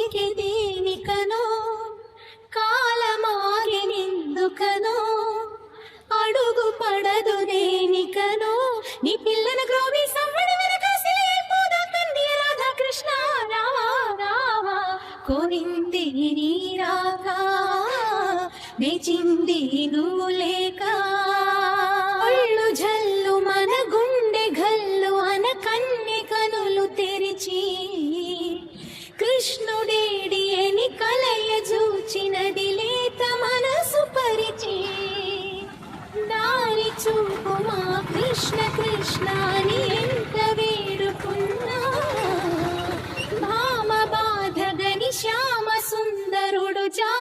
కొలికే దేనికనో కాలమాగినెందుకనో అడుగు పడదు దేనికనో నీ పిల్లన గ్రోవి సవ్వడి వెనక సిలిపోదా తండ్రి రాధా కృష్ణ రావా రావా కోరింది నీ రాక నేచింది నువ్వు లేక ఒళ్ళు జల్లు మన గుండె గల్లు అన కన్నె కనులు తెరిచి కృష్ణుడేడి అని కలయ చూచినది లేత మనసు పరిచి దారి చూపు మా కృష్ణ కృష్ణ